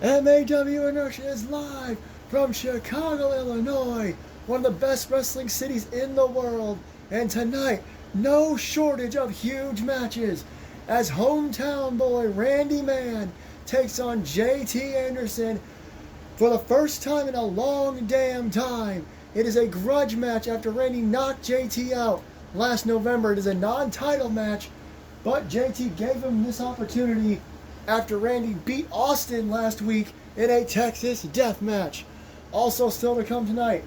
MAW Inertia is live from Chicago, Illinois, one of the best wrestling cities in the world. And tonight, no shortage of huge matches as hometown boy Randy Man takes on JT Anderson for the first time in a long damn time. It is a grudge match after Randy knocked JT out last November. It is a non-title match, but JT gave him this opportunity after Randy beat Austin last week in a Texas death match. Also still to come tonight,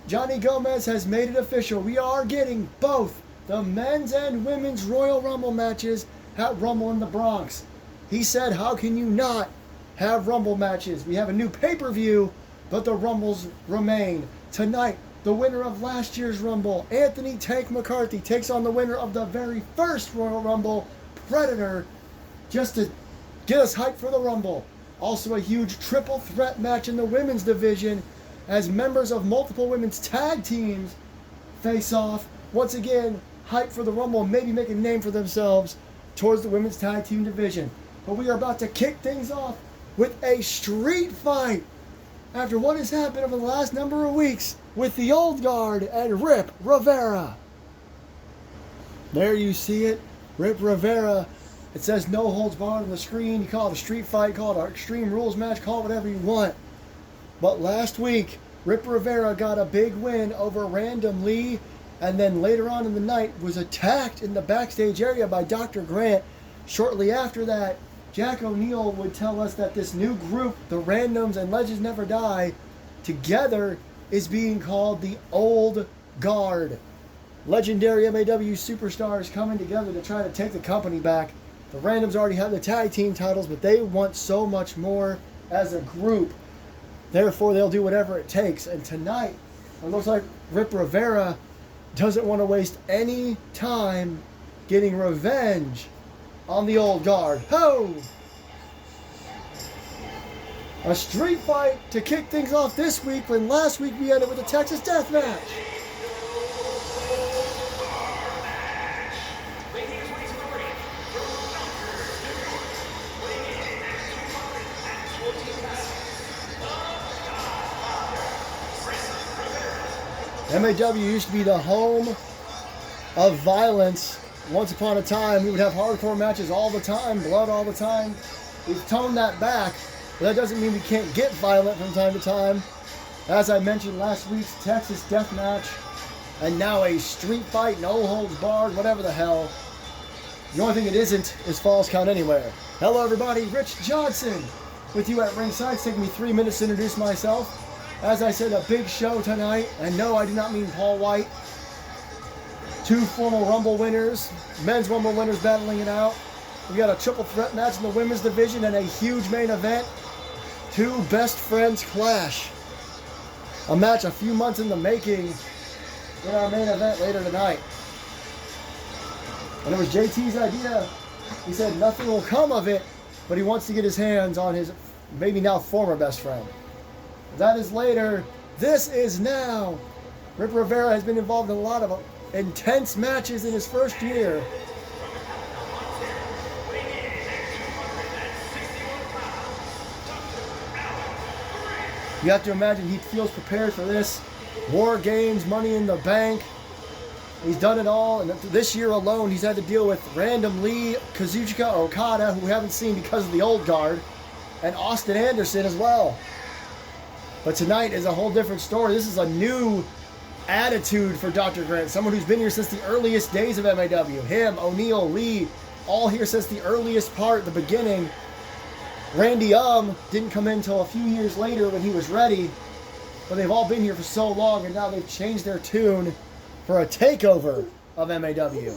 Johnny Gomez has made it official. We are getting both the men's and women's Royal Rumble matches at Rumble in the Bronx. He said, how can you not have Rumble matches? We have a new pay-per-view, but the Rumbles remain. Tonight, the winner of last year's Rumble, Anthony Tank McCarthy, takes on the winner of the very first Royal Rumble, Predator, just to get us hyped for the Rumble. Also a huge triple threat match in the women's division as members of multiple women's tag teams face off. Once again, hyped for the Rumble and maybe make a name for themselves towards the women's tag team division. But we are about to kick things off with a street fight after what has happened over the last number of weeks with the Old Guard and Rip Rivera. There you see it, Rip Rivera. It says no holds barred on the screen. You call it a street fight, call it an Extreme Rules match, call it whatever you want. But last week, Rip Rivera got a big win over Random Lee, and then later on in the night was attacked in the backstage area by Dr. Grant. Shortly after that, Jack O'Neill would tell us that this new group, the Randoms and Legends Never Die, together is being called the Old Guard. Legendary MAW superstars coming together to try to take the company back. The Randoms already have the tag team titles, but they want so much more as a group. Therefore, they'll do whatever it takes. And tonight, it looks like Rip Rivera doesn't want to waste any time getting revenge on the Old Guard. Ho! A street fight to kick things off this week when last week we ended with a Texas death match. MAW used to be the home of violence. Once upon a time, we would have hardcore matches all the time, blood all the time. We've toned that back, but that doesn't mean we can't get violent from time to time. As I mentioned, last week's Texas death match, and now a street fight, no holds barred, whatever the hell. The only thing it isn't is Falls Count Anywhere. Hello everybody, Rich Johnson with you at ringside. It's taking me 3 minutes to introduce myself. As I said, a big show tonight, and no, I do not mean Paul White. Two former Rumble winners, men's Rumble winners battling it out. We got a triple threat match in the women's division and a huge main event. Two best friends clash. A match a few months in the making in our main event later tonight. And it was JT's idea. He said nothing will come of it, but he wants to get his hands on his maybe now former best friend. That is later. This is now. Rip Rivera has been involved in a lot of intense matches in his first year. You have to imagine he feels prepared for this. War Games, Money in the Bank. He's done it all, and this year alone he's had to deal with Random Lee, Kazuchika Okada, who we haven't seen because of the Old Guard, and Austin Anderson as well. But tonight is a whole different story. This is a new attitude for Dr. Grant, someone who's been here since the earliest days of MAW. Him, O'Neill, Lee, all here since the earliest part, the beginning. Randy didn't come in until a few years later when he was ready, but they've all been here for so long, and now they've changed their tune for a takeover of MAW.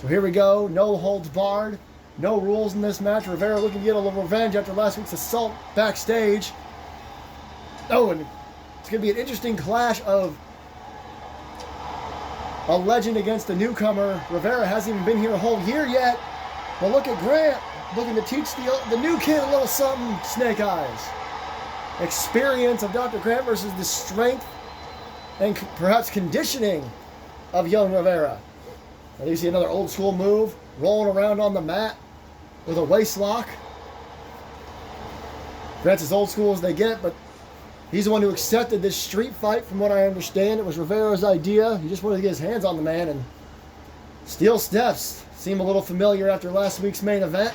So here we go, no holds barred, no rules in this match. Rivera looking to get a little revenge after last week's assault backstage. Oh, and it's going to be an interesting clash of a legend against a newcomer. Rivera hasn't even been here a whole year yet. But look at Grant looking to teach the new kid a little something, Snake Eyes. Experience of Dr. Grant versus the strength and perhaps conditioning of young Rivera. Now you see another old school move, rolling around on the mat with a waist lock. Grant's as old school as they get, but he's the one who accepted this street fight from what I understand. It was Rivera's idea. He just wanted to get his hands on the man, and steel steps seem a little familiar after last week's main event.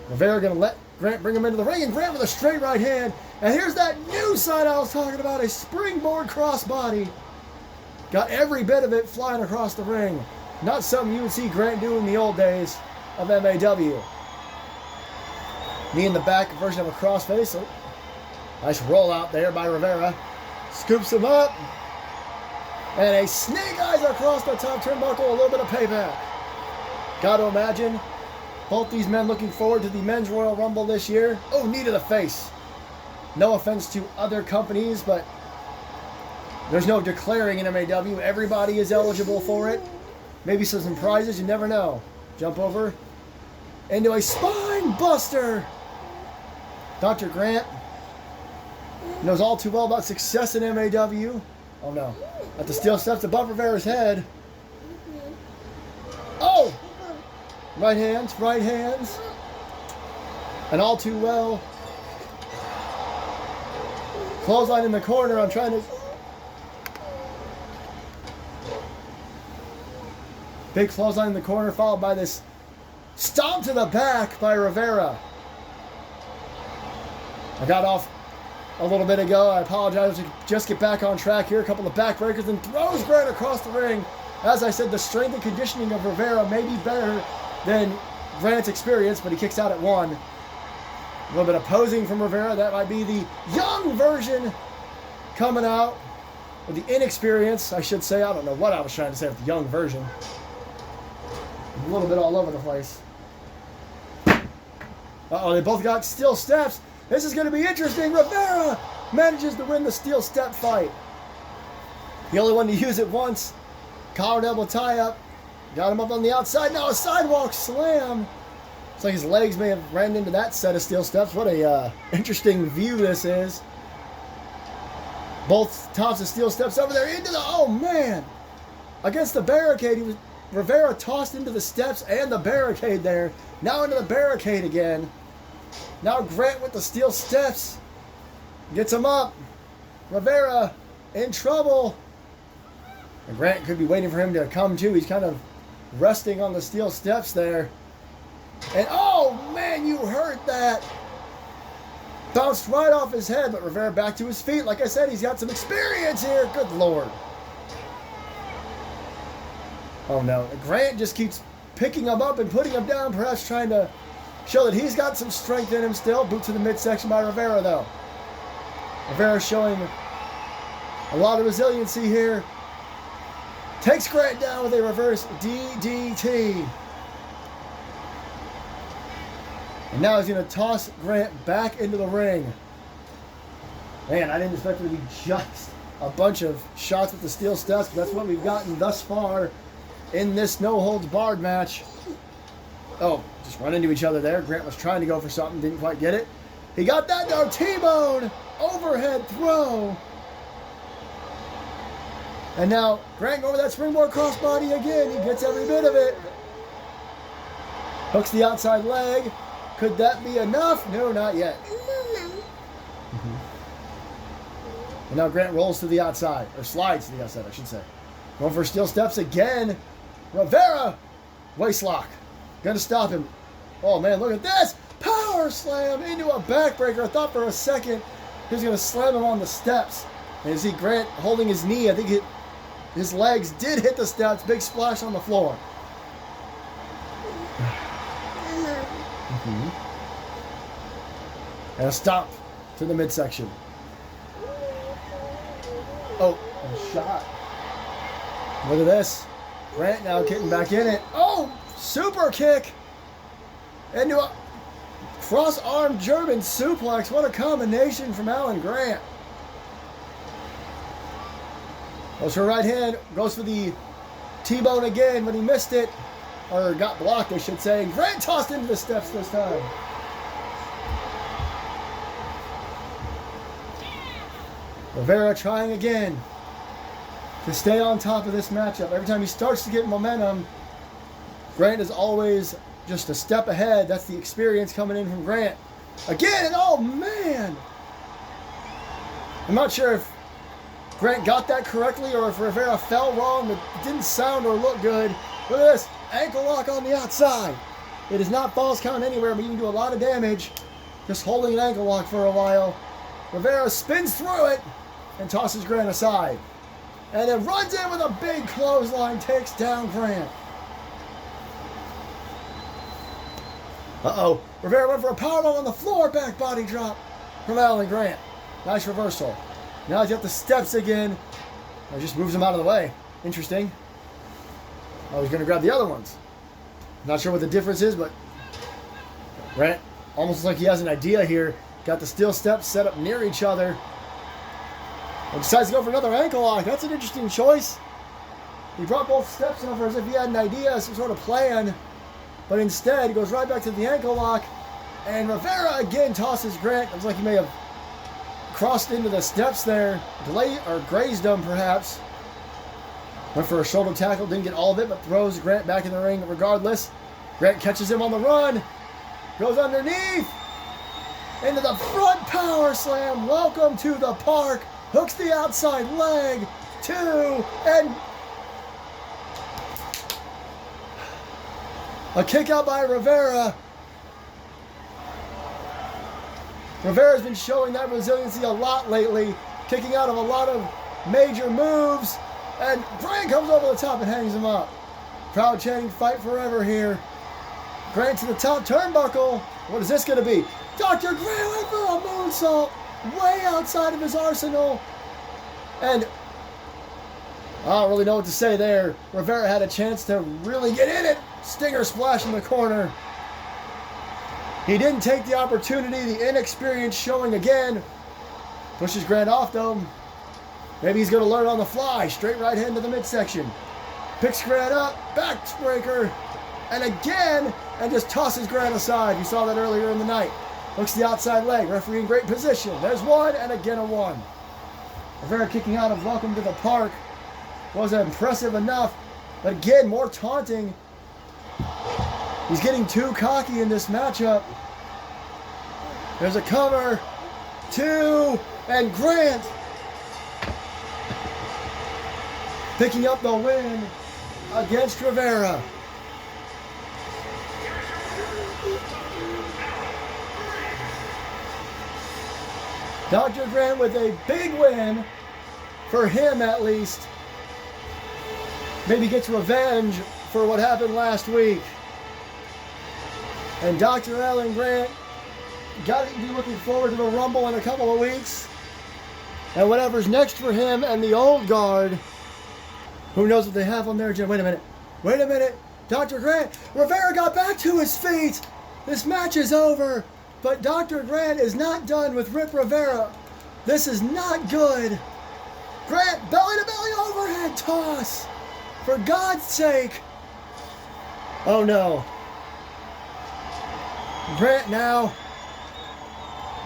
Rivera going to let Grant bring him into the ring, and Grant with a straight right hand. And here's that new side I was talking about, a springboard crossbody. Got every bit of it flying across the ring. Not something you would see Grant do in the old days of MAW. Knee in the back version of a crossface. Oh, nice roll out there by Rivera. Scoops him up. And a snake eyes across the top turnbuckle. A little bit of payback. Got to imagine both these men looking forward to the Men's Royal Rumble this year. Oh, knee to the face. No offense to other companies, but there's no declaring in MAW. Everybody is eligible for it. Maybe some prizes, you never know. Jump over into a spine buster. Dr. Grant knows all too well about success in MAW. Oh no. At the steel steps above Rivera's head. Oh! Right hands, right hands. And all too well. Clothesline in the corner. I'm trying to... Big clothesline in the corner, followed by this stomp to the back by Rivera. I got off a little bit ago. I apologize to just get back on track here. A couple of backbreakers and throws Grant across the ring. As I said, the strength and conditioning of Rivera may be better than Grant's experience, but he kicks out at one. A little bit of posing from Rivera. That might be the young version coming out. Or the inexperience, I should say. I don't know what I was trying to say with the young version. A little bit all over the place. Uh-oh, they both got steel steps. This is going to be interesting. Rivera manages to win the steel step fight. The only one to use it once. Collar and elbow tie up. Got him up on the outside. Now a sidewalk slam. It's like his legs may have ran into that set of steel steps. What a interesting view this is. Both tops of steel steps over there into the... Oh, man. Against the barricade, Rivera tossed into the steps and the barricade there. Now into the barricade again. Now Grant with the steel steps. Gets him up. Rivera in trouble. And Grant could be waiting for him to come to. He's kind of resting on the steel steps there. And oh man, you heard that. Bounced right off his head, but Rivera back to his feet. Like I said, he's got some experience here. Good Lord. Oh no, Grant just keeps picking him up and putting him down, perhaps trying to show that he's got some strength in him still. Boot to the midsection by Rivera though. Rivera showing a lot of resiliency here. Takes Grant down with a reverse DDT. And now he's going to toss Grant back into the ring. Man, I didn't expect it to be just a bunch of shots with the steel steps, but that's what we've gotten thus far in this no-holds-barred match. Oh, just run into each other there. Grant was trying to go for something, didn't quite get it. He got that though. T-bone overhead throw. And now Grant going over that springboard crossbody again. He gets every bit of it. Hooks the outside leg. Could that be enough? No, not yet. And now Grant rolls to the outside, or slides to the outside, I should say. Going for steel steps again. Rivera, waist lock. Gonna stop him. Oh man, look at this. Power slam into a backbreaker. I thought for a second he was gonna slam him on the steps. And you see Grant holding his knee. I think his legs did hit the steps. Big splash on the floor. And a stop to the midsection. Oh, a shot. Look at this. Grant now getting back in it. Oh, super kick. Into a cross-arm German suplex. What a combination from Alan Grant. Goes for a right hand. Goes for the T-bone again, but he missed it. Or got blocked, I should say. And Grant tossed into the steps this time. Rivera trying again to stay on top of this matchup. Every time he starts to get momentum, Grant is always just a step ahead. That's the experience coming in from Grant. Again, and oh man! I'm not sure if Grant got that correctly or if Rivera fell wrong. It didn't sound or look good. Look at this. Ankle lock on the outside. It is not false count anywhere, but you can do a lot of damage just holding an ankle lock for a while. Rivera spins through it and tosses Grant aside. And then runs in with a big clothesline, takes down Grant. Uh-oh. Rivera went for a powerbomb on the floor, back body drop from Alan Grant. Nice reversal. Now he's got the steps again. He just moves them out of the way. Interesting. Oh, he's going to grab the other ones. Not sure what the difference is, but Grant almost looks like he has an idea here. Got the steel steps set up near each other. And decides to go for another ankle lock. That's an interesting choice. He brought both steps over as if he had an idea, some sort of plan. But instead, he goes right back to the ankle lock. And Rivera again tosses Grant. Looks like he may have crossed into the steps there. Grazed him, perhaps. Went for a shoulder tackle. Didn't get all of it, but throws Grant back in the ring regardless. Grant catches him on the run. Goes underneath. Into the front power slam. Welcome to the park. Hooks the outside leg. 2. And a kick out by Rivera. Rivera's been showing that resiliency a lot lately. Kicking out of a lot of major moves. And Grant comes over the top and hangs him up. Crowd chanting fight forever here. Grant to the top turnbuckle. What is this going to be? Dr. Grant went for a moonsault. Way outside of his arsenal. And I don't really know what to say there. Rivera had a chance to really get in it. Stinger splash in the corner. He didn't take the opportunity. The inexperience showing again. Pushes Grant off though. Maybe he's going to learn on the fly. Straight right hand to the midsection. Picks Grant up. Backbreaker. And again. And just tosses Grant aside. You saw that earlier in the night. Hooks the outside leg. Referee in great position. There's one and again a 1. Rivera kicking out of Welcome to the Park was impressive enough. But again, more taunting. He's getting too cocky in this matchup. There's a cover. 2. And Grant picking up the win against Rivera. Dr. Grant with a big win, for him at least. Maybe gets revenge for what happened last week. And Dr. Alan Grant got to be looking forward to the Rumble in a couple of weeks. And whatever's next for him and the old guard. Who knows what they have on their agenda. Wait a minute. Wait a minute. Dr. Grant. Rivera got back to his feet. This match is over. But Dr. Grant is not done with Rip Rivera. This is not good. Grant, belly to belly overhead toss. For God's sake. Oh no. Grant now.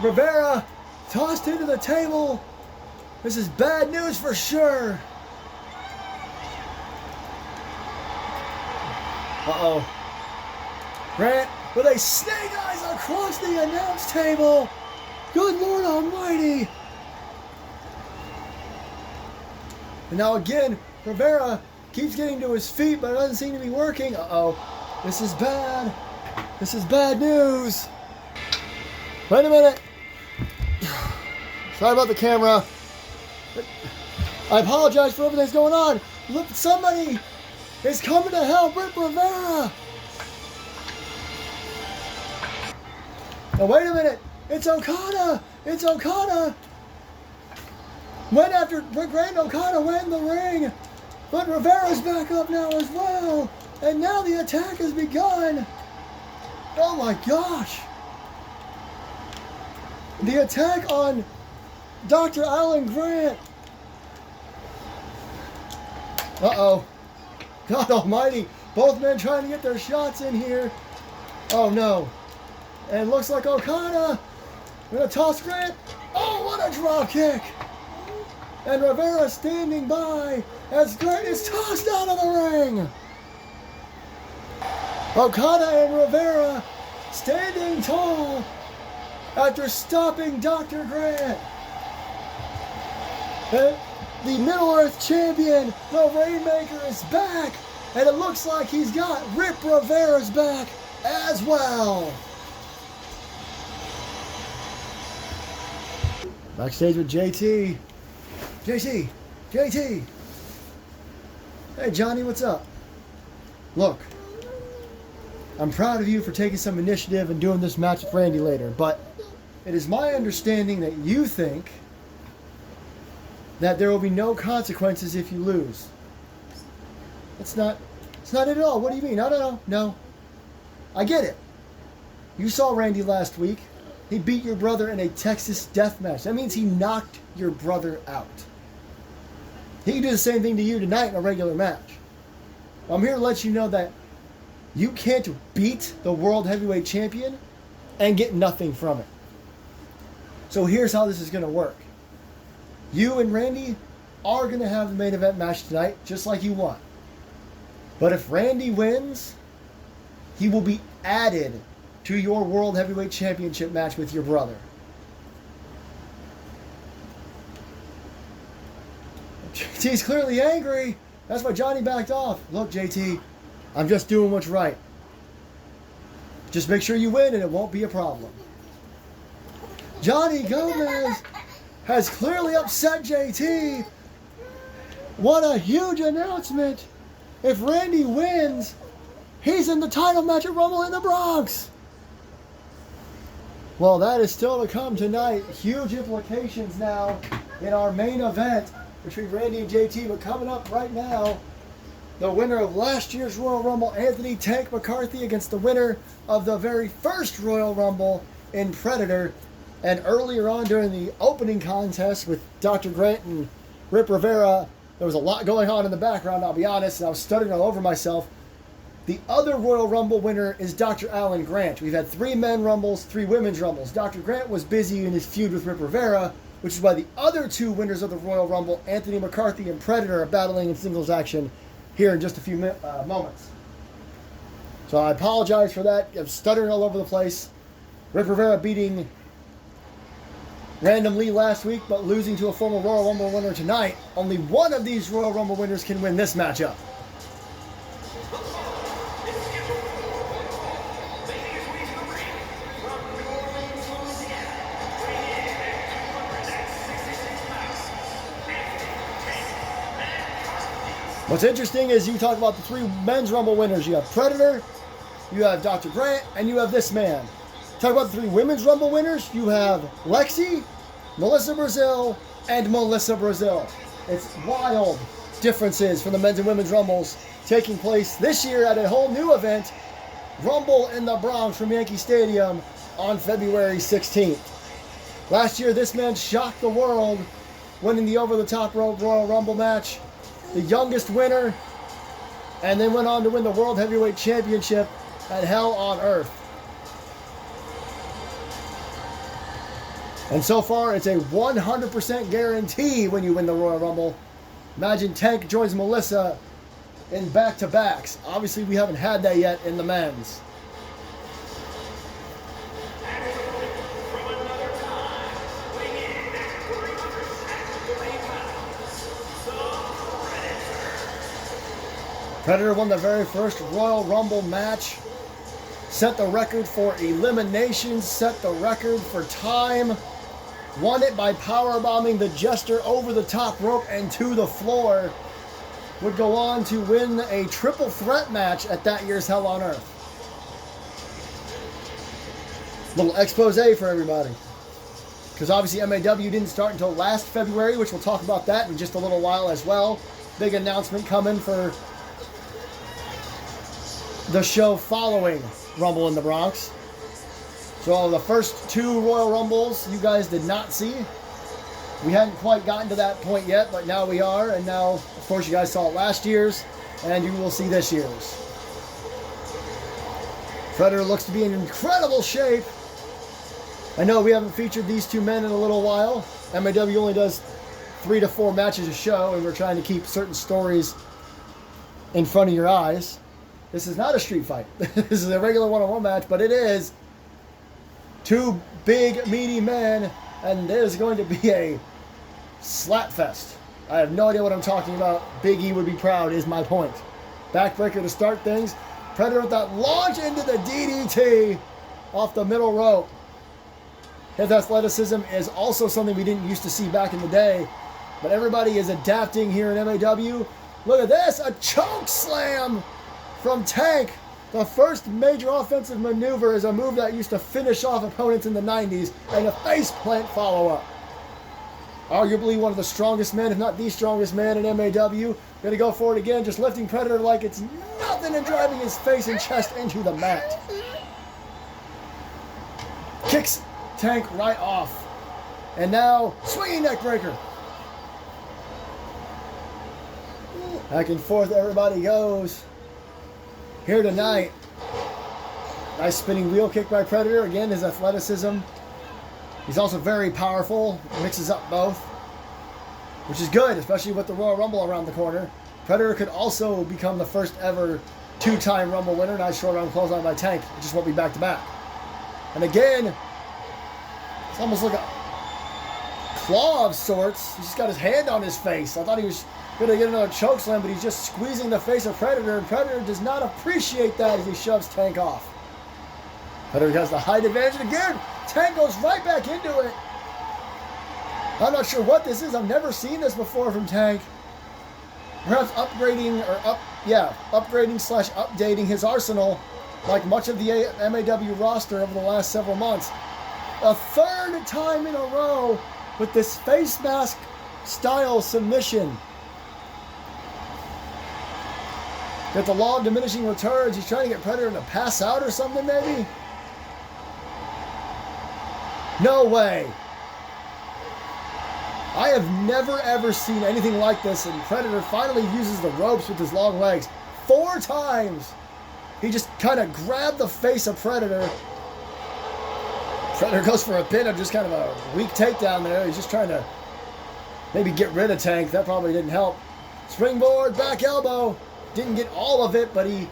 Rivera tossed into the table. This is bad news for sure. Uh-oh. Grant with a snake eyes across the announce table. Good Lord Almighty. And now again, Rivera keeps getting to his feet, but it doesn't seem to be working. Uh-oh. This is bad. This is bad news. Wait a minute. Sorry about the camera. I apologize for everything that's going on. Look, somebody is coming to help Rip Rivera. Now wait a minute. It's Okada. It's Okada. Went after Grant. Okada went in the ring. But Rivera's back up now as well. And now the attack has begun. Oh my gosh. The attack on Dr. Alan Grant. Uh-oh. God almighty. Both men trying to get their shots in here. Oh no. And looks like Okada gonna toss Grant. Oh, what a drop kick. And Rivera standing by as Grant is tossed out of the ring. Okada and Rivera standing tall after stopping Dr. Grant. And the Middle Earth champion, the Rainmaker, is back. And it looks like he's got Rip Rivera's back as well. Backstage with JT. JT. Hey, Johnny, what's up? Look, I'm proud of you for taking some initiative and doing this match with Randy later, but it is my understanding that you think that there will be no consequences if you lose. It's not it at all. What do you mean? No. I get it. You saw Randy last week. He beat your brother in a Texas death match. That means he knocked your brother out. He can do the same thing to you tonight in a regular match. I'm here to let you know that you can't beat the World Heavyweight Champion and get nothing from it. So here's how this is going to work. You and Randy are going to have the main event match tonight, just like you want. But if Randy wins, he will be added to your World Heavyweight Championship match with your brother. JT's clearly angry. That's why Johnny backed off. Look, JT, I'm just doing what's right. Just make sure you win and it won't be a problem. Johnny Gomez has clearly upset JT. What a huge announcement. If Randy wins, he's in the title match at Rumble in the Bronx. Well, that is still to come tonight. Huge implications now in our main event between Randy and JT. But coming up right now, the winner of last year's Royal Rumble, Anthony Tank McCarthy, against the winner of the very first Royal Rumble in Predator. And earlier on during the opening contest with Dr. Grant and Rip Rivera, there was a lot going on in the background, I'll be honest, and I was stuttering all over myself. The other Royal Rumble winner is Dr. Alan Grant. We've had 3 men Rumbles, 3 women's Rumbles. Dr. Grant was busy in his feud with Rip Rivera, which is why the other 2 winners of the Royal Rumble, Anthony McCarthy and Predator, are battling in singles action here in just a few moments. So I apologize for that. I'm stuttering all over the place. Rip Rivera beating Random Lee last week, but losing to a former Royal Rumble winner tonight. Only one of these Royal Rumble winners can win this matchup. What's interesting is you talk about the 3 men's Rumble winners. You have Predator, you have Dr. Grant, and you have this man. Talk about the 3 women's Rumble winners. You have Lexi, Melissa Brazil, and Melissa Brazil. It's wild differences for the men's and women's Rumbles taking place this year at a whole new event, Rumble in the Bronx from Yankee Stadium on February 16th. Last year, this man shocked the world, winning the over-the-top rope Royal Rumble match, the youngest winner, and then went on to win the World Heavyweight Championship at Hell on Earth. And so far, it's a 100% guarantee when you win the Royal Rumble. Imagine Tank joins Melissa in back-to-backs. Obviously, we haven't had that yet in the men's. Predator won the very first Royal Rumble match, set the record for eliminations, set the record for time, won it by powerbombing the Jester over the top rope and to the floor. Would go on to win a triple threat match at that year's Hell on Earth. Little expose for everybody. Because obviously MAW didn't start until last February, which we'll talk about that in just a little while as well. Big announcement coming for the show following Rumble in the Bronx. So the first 2 Royal Rumbles you guys did not see. We hadn't quite gotten to that point yet, but now we are. And now, of course, you guys saw last year's, and you will see this year's. Predator looks to be in incredible shape. I know we haven't featured these 2 men in a little while. MAW only does 3 to 4 matches a show, and we're trying to keep certain stories in front of your eyes. This is not a street fight. This is a regular one-on-one match, but it is Two big, meaty men, and there's going to be a slap fest. I have no idea what I'm talking about. Big E would be proud, is my point. Backbreaker to start things. Predator with that launch into the DDT off the middle rope. His athleticism is also something we didn't used to see back in the day, but everybody is adapting here in MAW. Look at this, a choke slam from Tank. The first major offensive maneuver is a move that used to finish off opponents in the 90s, and a face plant follow-up. Arguably one of the strongest men, if not the strongest man in MAW. Gonna go for it again, just lifting Predator like it's nothing and driving his face and chest into the mat. Kicks Tank right off. And now, swinging neck breaker. Back and forth everybody goes. Here tonight. Nice spinning wheel kick by Predator. Again, his athleticism. He's also very powerful. Mixes up both. Which is good, especially with the Royal Rumble around the corner. Predator could also become the first ever two-time Rumble winner. Nice short arm clothesline by Tank. It just won't be back-to-back. And again, it's almost like a claw of sorts. He's just got his hand on his face. I thought he was going to get another chokeslam, but he's just squeezing the face of Predator, and Predator does not appreciate that as he shoves Tank off. Predator has the height advantage, and again, Tank goes right back into it. I'm not sure what this is. I've never seen this before from Tank. Perhaps upgrading slash updating his arsenal like much of the MAW roster over the last several months. A third time in a row with this face mask style submission. Got the law of diminishing returns. He's trying to get Predator to pass out or something, maybe? No way. I have never ever seen anything like this, and Predator finally uses the ropes with his long legs. 4 times. He just kind of grabbed the face of Predator. Predator goes for a pin of just kind of a weak takedown there. He's just trying to maybe get rid of Tank. That probably didn't help. Springboard, back elbow. Didn't get all of it, but he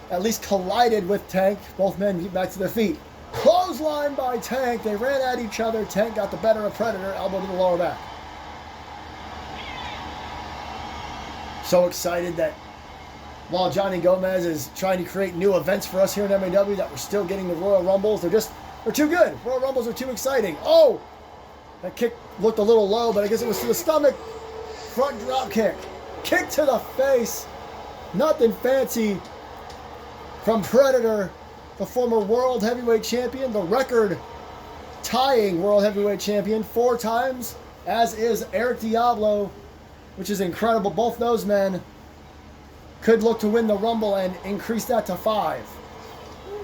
at least collided with Tank. Both men get back to their feet. Clothesline by Tank. They ran at each other. Tank got the better of Predator. Elbow to the lower back. So excited that while Johnny Gomez is trying to create new events for us here in MAW, that we're still getting the Royal Rumbles. They're too good. Royal Rumbles are too exciting. Oh! That kick looked a little low, but I guess it was to the stomach. Front drop kick. Kick to the face. Nothing fancy from Predator, the former World Heavyweight Champion, the record-tying World Heavyweight Champion 4 times, as is Eric Diablo, which is incredible. Both those men could look to win the Rumble and increase that to 5.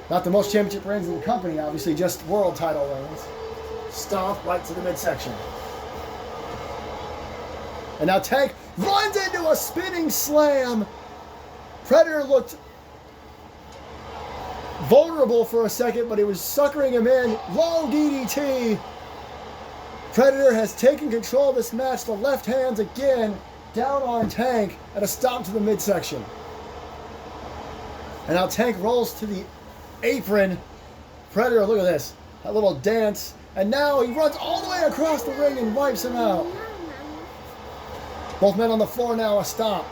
Not the most championship reigns in the company, obviously, just world title reigns. Stomp right to the midsection. And now Tank runs into a spinning slam. Predator looked vulnerable for a second, but he was suckering him in. Low DDT. Predator has taken control of this match. The left hands again down on Tank at a stomp to the midsection. And now Tank rolls to the apron. Predator, look at this. That little dance. And now he runs all the way across the ring and wipes him out. Both men on the floor now, a stomp.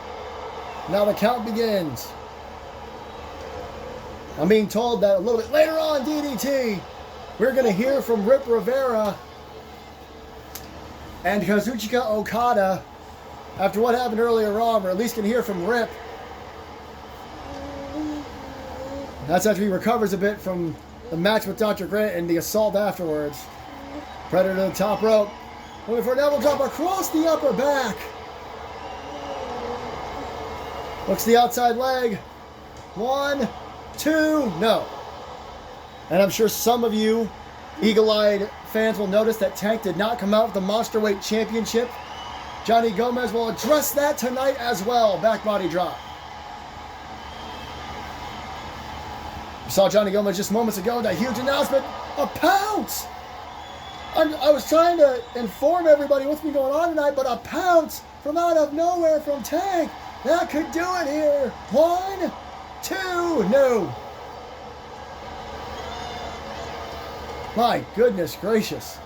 Now the count begins. I'm being told that a little bit later on, DDT, we're going to hear from Rip Rivera and Kazuchika Okada after what happened earlier on. We're at least going to hear from Rip. That's after he recovers a bit from the match with Dr. Grant and the assault afterwards. Predator to the top rope. Looking for an elbow drop across the upper back. Looks the outside leg. 1, 2, no. And I'm sure some of you eagle-eyed fans will notice that Tank did not come out with the Monster Weight Championship. Johnny Gomez will address that tonight as well. Back body drop. We saw Johnny Gomez just moments ago, that huge announcement. A pounce! I was trying to inform everybody what's been going on tonight, but a pounce from out of nowhere from Tank. That could do it here. 1, 2, no. My goodness gracious.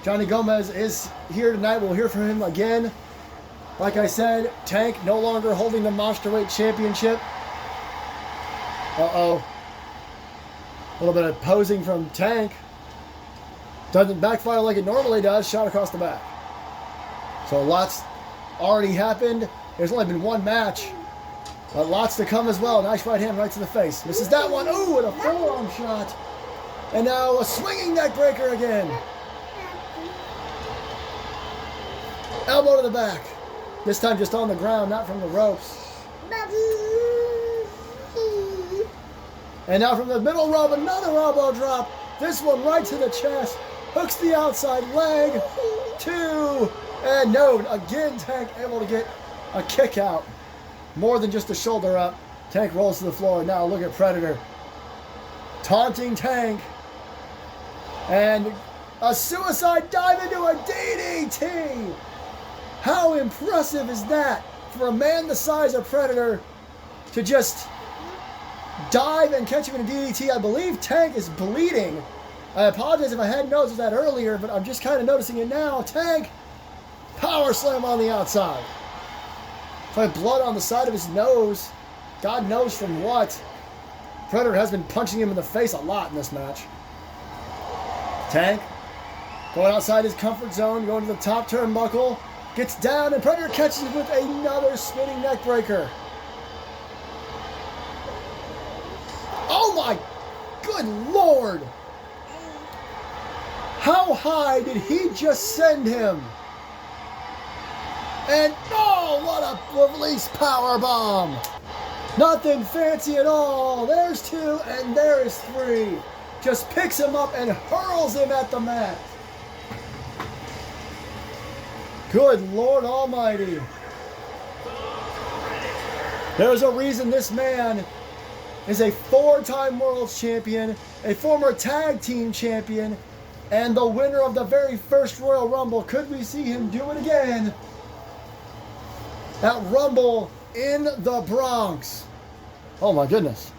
Johnny Gomez is here tonight. We'll hear from him again. Like I said, Tank no longer holding the Monsterweight Championship. Uh-oh. A little bit of posing from Tank. Doesn't backfire like it normally does. Shot across the back. So lots already happened. There's only been one match. But lots to come as well. Nice right hand right to the face. Misses that one. Ooh, and a forearm shot. And now a swinging neck breaker again. Elbow to the back. This time just on the ground, not from the ropes. And now from the middle rope, another elbow drop. This one right to the chest. Hooks the outside leg. 2. And no, again Tank able to get a kick out. More than just a shoulder up. Tank rolls to the floor. Now look at Predator. Taunting Tank. And a suicide dive into a DDT. How impressive is that for a man the size of Predator to just dive and catch him in a DDT? I believe Tank is bleeding. I apologize if I hadn't noticed that earlier, but I'm just kind of noticing it now. Tank, power slam on the outside. It's like blood on the side of his nose. God knows from what. Predator has been punching him in the face a lot in this match. Tank going outside his comfort zone, going to the top turnbuckle. Gets down, and Predator catches him with another spinning neck breaker. Oh my good Lord! How high did he just send him? And oh, what a release power bomb! Nothing fancy at all. There's 2, and there is 3. Just picks him up and hurls him at the mat. Good Lord Almighty. There's a reason this man is a 4-time world champion, a former tag team champion, and the winner of the very first Royal Rumble. Could we see him do it again? That Rumble in the Bronx. Oh my goodness.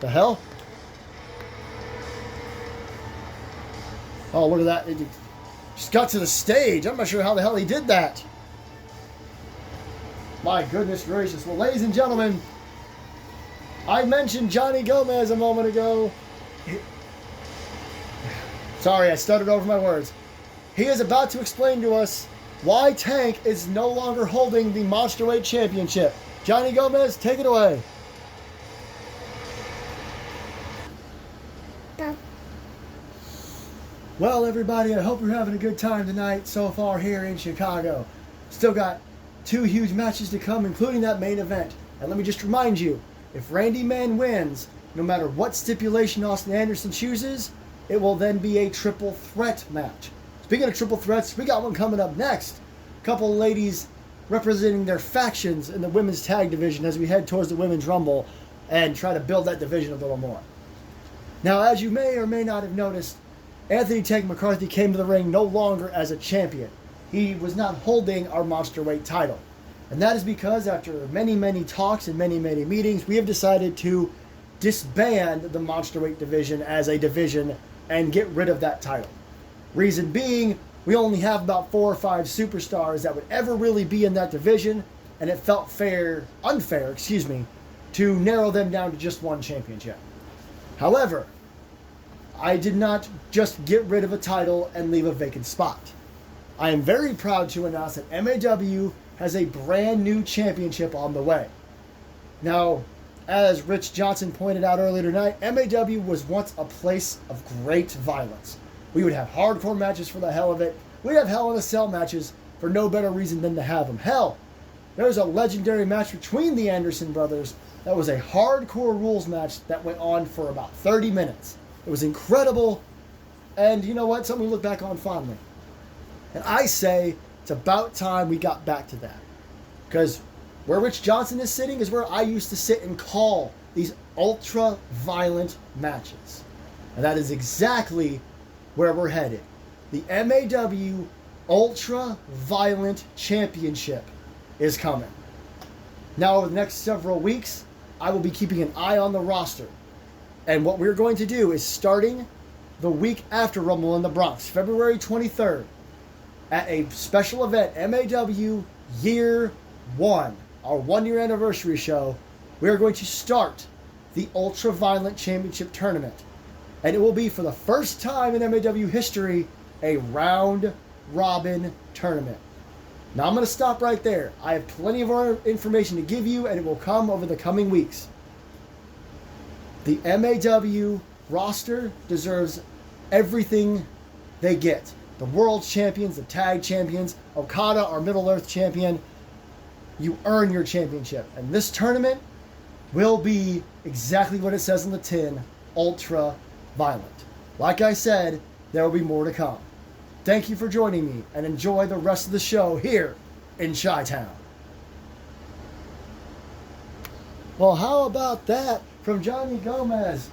The hell? Oh, look at that. It just got to the stage. I'm not sure how the hell he did that. My goodness gracious. Well, ladies and gentlemen, I mentioned Johnny Gomez a moment ago. Sorry, I stuttered over my words. He is about to explain to us why Tank is no longer holding the Monsterweight Championship. Johnny Gomez, take it away. Well, everybody, I hope you're having a good time tonight so far here in Chicago. Still got 2 huge matches to come, including that main event. And let me just remind you, if Randy Man wins, no matter what stipulation Austin Anderson chooses, it will then be a triple threat match. Speaking of triple threats, we got one coming up next. A couple of ladies representing their factions in the women's tag division as we head towards the Women's Rumble and try to build that division a little more. Now, as you may or may not have noticed, Anthony Tank McCarthy came to the ring no longer as a champion. He was not holding our Monsterweight title. And that is because after many, many talks and many, many meetings, we have decided to disband the Monsterweight division as a division and get rid of that title. Reason being, we only have about 4 or 5 superstars that would ever really be in that division, and it felt unfair, to narrow them down to just one championship. However, I did not just get rid of a title and leave a vacant spot. I am very proud to announce that MAW has a brand new championship on the way. Now, as Rich Johnson pointed out earlier tonight, MAW was once a place of great violence. We would have hardcore matches for the hell of it. We'd have Hell in a Cell matches for no better reason than to have them. Hell, there was a legendary match between the Anderson brothers that was a hardcore rules match that went on for about 30 minutes. It was incredible, and you know what? Something we look back on fondly. And I say it's about time we got back to that. Because where Rich Johnson is sitting is where I used to sit and call these ultra-violent matches. And that is exactly where we're headed. The MAW Ultra-Violent Championship is coming. Now, over the next several weeks, I will be keeping an eye on the roster. And what we're going to do is starting the week after Rumble in the Bronx, February 23rd, at a special event, MAW Year 1, our 1-year anniversary show, we are going to start the Ultra Violent Championship Tournament. And it will be, for the first time in MAW history, a round-robin tournament. Now I'm going to stop right there. I have plenty of more information to give you, and it will come over the coming weeks. The MAW roster deserves everything they get. The world champions, the tag champions, Okada, our Middle Earth champion. You earn your championship. And this tournament will be exactly what it says on the tin, ultra violent. Like I said, there will be more to come. Thank you for joining me, and enjoy the rest of the show here in Chi-Town. Well, how about that from Johnny Gomez?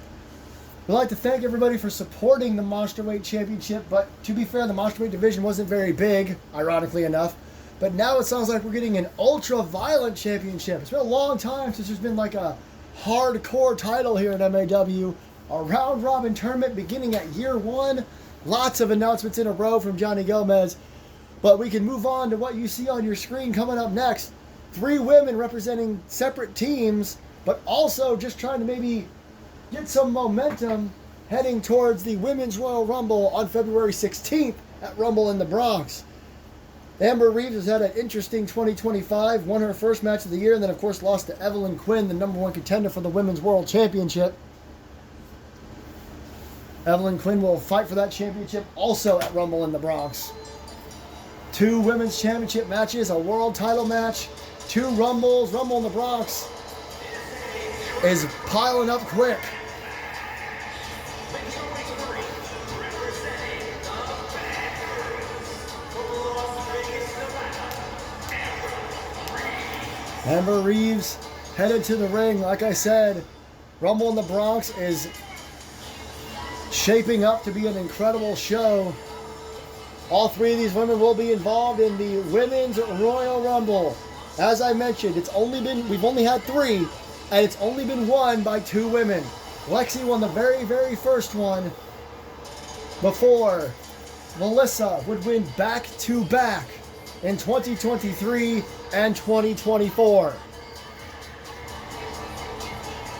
We'd like to thank everybody for supporting the Monsterweight Championship, but to be fair, the Monsterweight division wasn't very big, ironically enough. But now it sounds like we're getting an ultra-violent championship. It's been a long time since there's been like a hardcore title here in MAW. A round-robin tournament beginning at year 1. Lots of announcements in a row from Johnny Gomez. But we can move on to what you see on your screen coming up next. 3 women representing separate teams, but also just trying to maybe get some momentum heading towards the Women's Royal Rumble on February 16th at Rumble in the Bronx. Amber Reeves has had an interesting 2025, won her first match of the year, and then of course lost to Evelyn Quinn, the #1 contender for the Women's World Championship. Evelyn Quinn will fight for that championship also at Rumble in the Bronx. 2 women's championship matches, a world title match, 2 Rumbles. Rumble in the Bronx is piling up quick. Amber Reeves headed to the ring. Like I said, Rumble in the Bronx is shaping up to be an incredible show. All 3 of these women will be involved in the Women's Royal Rumble. As I mentioned, we've only had 3, and it's only been won by 2 women. Lexi won the very first one before Melissa would win back-to-back in 2023 and 2024.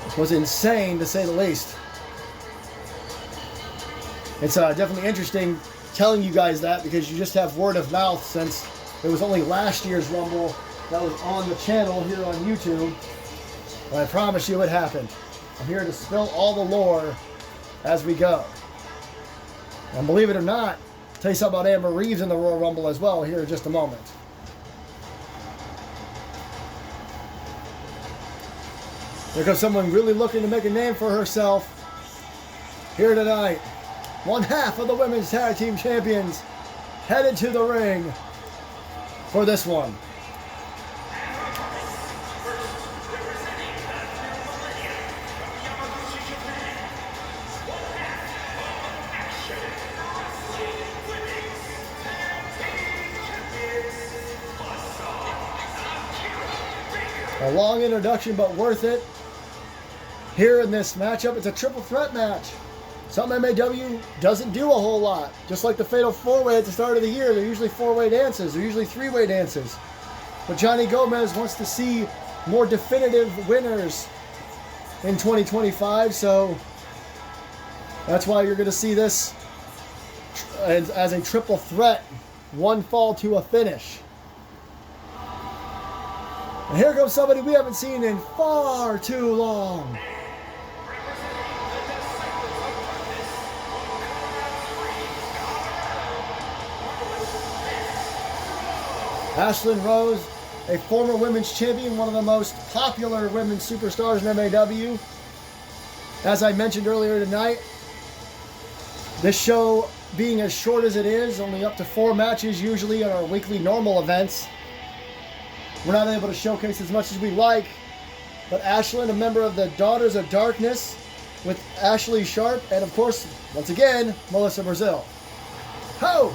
It was insane, to say the least. It's definitely interesting telling you guys that, because you just have word of mouth, since it was only last year's Rumble that was on the channel here on YouTube. But I promise you it happened. I'm here to spill all the lore as we go. And believe it or not, I'll tell you something about Amber Reeves in the Royal Rumble as well here in just a moment. There goes someone really looking to make a name for herself here tonight. One half of the Women's Tag Team Champions headed to the ring for this one. A long introduction, but worth it. Here in this matchup, it's a triple threat match. Something MAW doesn't do a whole lot. Just like the Fatal 4-Way at the start of the year, they're usually 4-way dances. They're usually 3-way dances. But Johnny Gomez wants to see more definitive winners in 2025, so that's why you're going to see this as a triple threat. One fall to a finish. And here goes somebody we haven't seen in far too long. Ashlyn Rose, a former women's champion, one of the most popular women's superstars in MAW. As I mentioned earlier tonight, this show being as short as it is, only up to 4 matches usually on our weekly normal events, we're not able to showcase as much as we like. But Ashlyn, a member of the Daughters of Darkness with Ashley Sharp, and of course, once again, Melissa Brazil. Ho!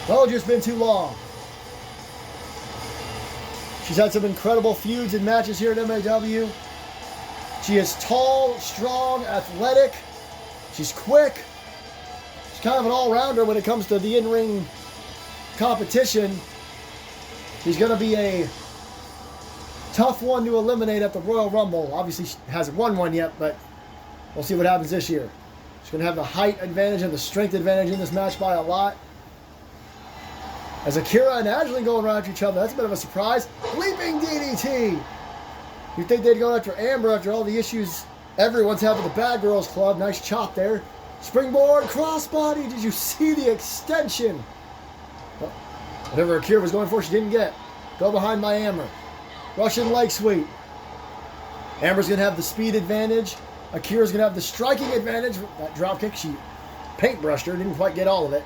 Told you it's been too long. She's had some incredible feuds and matches here at MAW. She is tall, strong, athletic. She's quick. She's kind of an all-rounder when it comes to the in-ring competition. She's going to be a tough one to eliminate at the Royal Rumble. Obviously, she hasn't won one yet, but we'll see what happens this year. She's going to have the height advantage and the strength advantage in this match by a lot. As Akira and Ashley going around after each other, that's a bit of a surprise. Leaping DDT. You'd think they'd go after Amber after all the issues everyone's having with the Bad Girls Club. Nice chop there. Springboard crossbody. Did you see the extension? Well, whatever Akira was going for, she didn't get. Go behind by Amber. Russian leg sweep. Amber's going to have the speed advantage. Akira's going to have the striking advantage. That drop kick, she paintbrushed her. Didn't quite get all of it.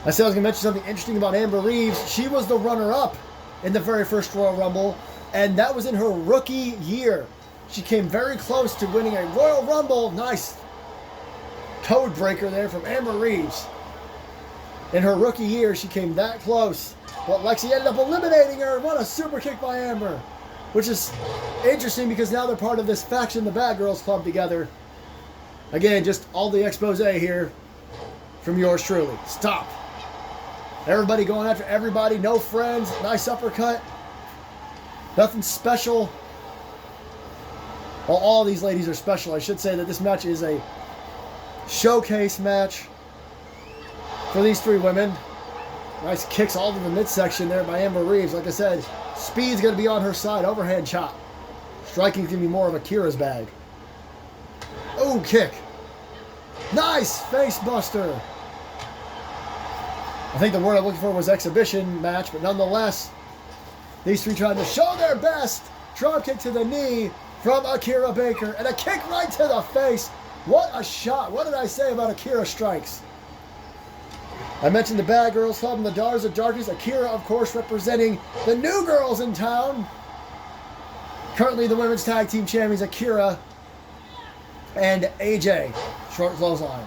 I said I was going to mention something interesting about Amber Reeves. She was the runner-up in the very first Royal Rumble, and that was in her rookie year. She came very close to winning a Royal Rumble. Nice code breaker there from Amber Reeves. In her rookie year, she came that close, but Lexi ended up eliminating her. What a super kick by Amber, which is interesting because now they're part of this faction, the Bad Girls Club, together. Again, just all the expose here from yours truly. Stop. Everybody going after everybody. No friends. Nice uppercut. Nothing special. Well, all these ladies are special. I should say that this match is a showcase match for these three women. Nice kicks all to the midsection there by Amber Reeves. Like I said, speed's going to be on her side. Overhand chop. Striking's going to be more of Akira's bag. Oh, kick. Nice face buster. I think the word I'm looking for was exhibition match, but nonetheless, these three trying to show their best. Drop kick to the knee from Akira Baker, and a kick right to the face. What a shot. What did I say about Akira strikes? I mentioned the Bad Girls Club and the Daughters of Darkness. Akira, of course, representing the new girls in town. Currently the women's tag team champions, Akira and AJ. Short clothesline.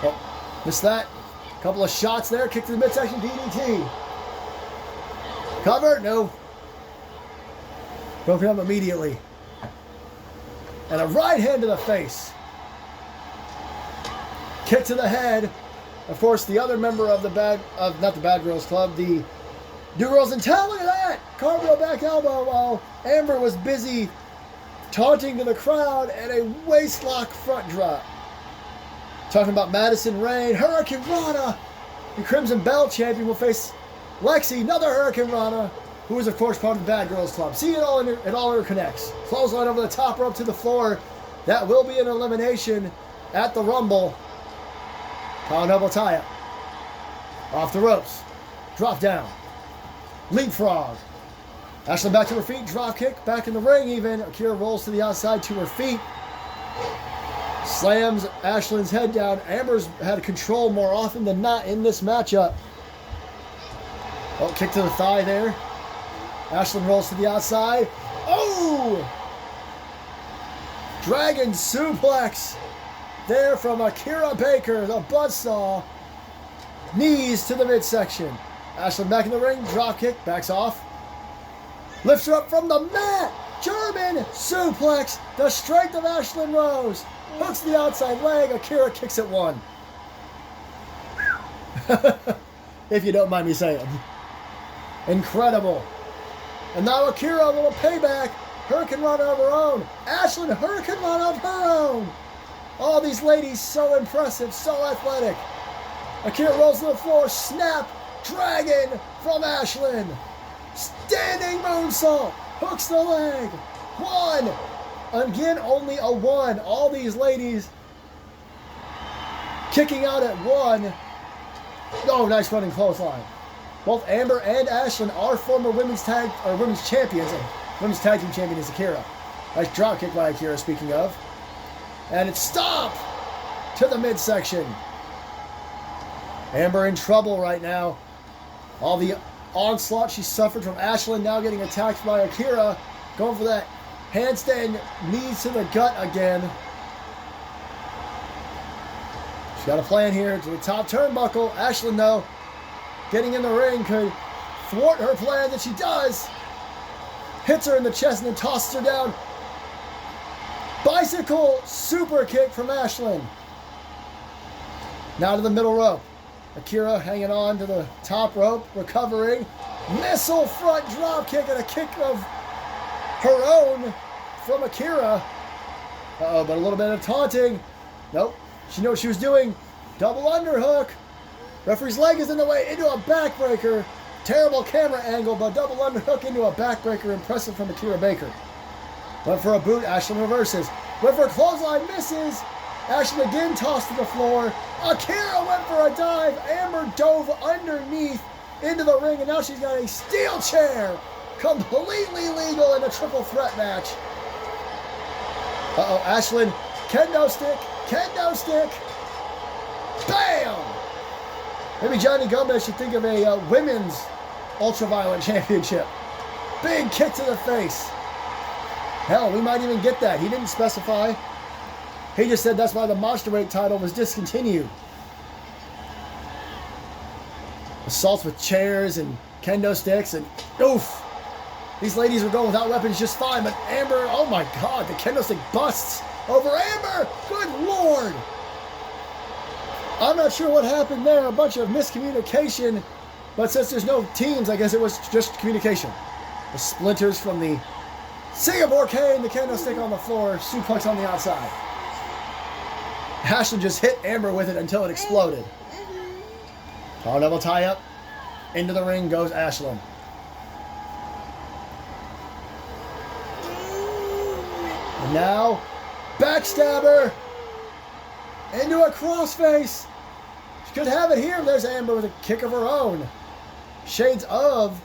Oh, missed that. Couple of shots there. Kick to the midsection. DDT. Cover? No. Broken up immediately. And a right hand to the face. Kick to the head. Of course, the other member of the not the Bad Girls Club, the New Girls in Town. Look at that! Cartwheel back elbow while Amber was busy taunting to the crowd and a waistlock front drop. Talking about Madison Rayne, Hurricane Rana. The Crimson Belt champion will face Lexi, another Hurricane Rana, who is of course part of the Bad Girls Club. See, it all interconnects. Clothesline over the top rope to the floor. That will be an elimination at the Rumble. Power double tie-up. Off the ropes. Drop down. Leapfrog. Ashlyn back to her feet. Drop kick. Back in the ring even. Akira rolls to the outside to her feet. Slams Ashlyn's head down. Amber's had control more often than not in this matchup. Oh, kick to the thigh there. Ashlyn rolls to the outside. Oh! Dragon suplex there from Akira Baker, the buzzsaw. Knees to the midsection. Ashlyn back in the ring. Drop kick. Backs off. Lifts her up from the mat. German suplex. The strength of Ashlyn Rose. Hooks the outside leg. Akira kicks it one. If you don't mind me saying. Incredible. And now Akira, a little payback. Hurricane Run of her own. Ashlyn, Hurricane Run of her own. All these ladies so impressive, so athletic. Akira rolls to the floor. Snap. Dragon from Ashlyn. Standing moonsault. Hooks the leg. One. Again, only a one. All these ladies kicking out at one. Oh, nice running clothesline. Both Amber and Ashlyn are former women's champions. Women's tag team champion is Akira. Nice drop kick by Akira, speaking of. And it's stopped to the midsection. Amber in trouble right now. All the onslaught she suffered from Ashlyn now getting attacked by Akira. Going for that handstand knees to the gut again. She's got a plan here to the top turnbuckle. Ashlyn, though, getting in the ring could thwart her plan that she does. Hits her in the chest and then tosses her down. Bicycle super kick from Ashlyn. Now to the middle rope. Akira hanging on to the top rope, recovering. Missile front drop kick and a kick of her own from Akira. Uh-oh, but a little bit of taunting. Nope. She knew what she was doing. Double underhook. Referee's leg is in the way into a backbreaker. Terrible camera angle, but double underhook into a backbreaker. Impressive from Akira Baker. Went for a boot. Ashlyn reverses. Went for a clothesline. Misses. Ashlyn again tossed to the floor. Akira went for a dive. Amber dove underneath into the ring, and now she's got a steel chair. Completely legal in a triple threat match. Uh-oh, Ashlyn. Kendo stick. Kendo stick. Bam! Maybe Johnny Gomez should think of a women's ultraviolet championship. Big kick to the face. Hell, we might even get that. He didn't specify. He just said that's why the Monsterweight title was discontinued. Assaults with chairs and kendo sticks and oof. These ladies were going without weapons just fine, but Amber, oh my God, the kendo stick busts over Amber. Good Lord. I'm not sure what happened there. A bunch of miscommunication, but since there's no teams, I guess it was just communication. The splinters from the Singapore cane, the kendo stick on the floor, suplex on the outside. Ashlyn just hit Amber with it until it exploded. Power double tie up. Into the ring goes Ashlyn. And now, backstabber. Into a crossface. She could have it here. There's Amber with a kick of her own. Shades of